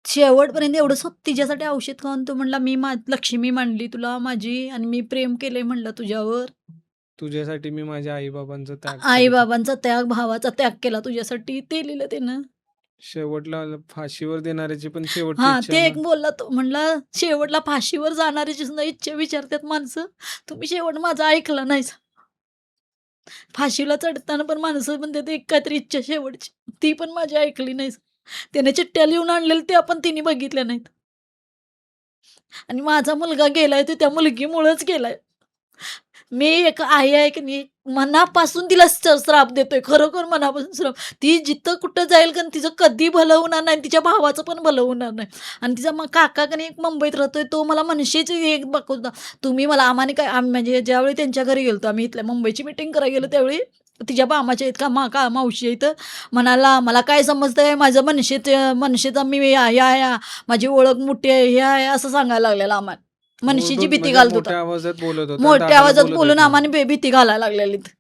शेवटपर्यंत एवढं तिच्यासाठी औषध खाऊन तो म्हणला, "मी लक्ष्मी मानली तुला माझी आणि मी प्रेम केलंय" म्हणला तुझ्यावर. तुझ्यासाठी मी माझ्या आई-बाबांचा त्याग करतो. आई-बाबांचा त्याग, भावाचा त्याग केला तुझ्यासाठी. ते लिहिलं त्यानं. शेवटला फाशीवर देणाऱ्याची पण शेवटची हां, इच्छा ते मग एक बोलला तो म्हणला, "शेवटला फाशीवर जाणाऱ्याची सुद्धा इच्छा विचारतात माणसं. तुम्ही शेवट माझं ऐकलं नाहीसा." फाशीला चढताना पण माणसं म्हणतात एक काहीतरी इच्छा शेवटची. ती पण माझी ऐकली नाहीस. त्याने चिठ्ठ्या लिहून आणलेल्या त्या पण तिने बघितल्या नाहीत. आणि माझा मुलगा गेलाय तो त्या मुलगीमुळेच गेलाय. मी एक आई आहे की नाही, मनापासून तिला श्राप देतोय. खरोखर मनापासून श्राप. ती जिथं कुठं जाईल कारण तिचं कधी भलं होणार नाही. तिच्या भावाचं पण भलं होणार नाही. आणि तिचा मग काका की नाही एक मुंबईत राहतोय. तो मला मनशेची एक होता. तुम्ही मला आम्हाने काय म्हणजे ज्यावेळी त्यांच्या घरी गेलो आम्ही इथल्या मुंबईची मीटिंग करायला गेलो त्यावेळी तिच्या मामाच्या आहेत का मावशी आहे इथं म्हणाला, "मला काय समजतंय माझं मनशेचा मी या माझी ओळख मोठी आहे, हे आहे," असं सांगायला लागलेला आम्हाला. मनशेची ओरडून भीती म्हणजे घालत होता. मोठ्या आवाजात बोलत होता आणि मोठ्या दादाला आवाजात बोलत बोलून होत आम्हाला नव्हता. भीती घालायला लागलेलीत.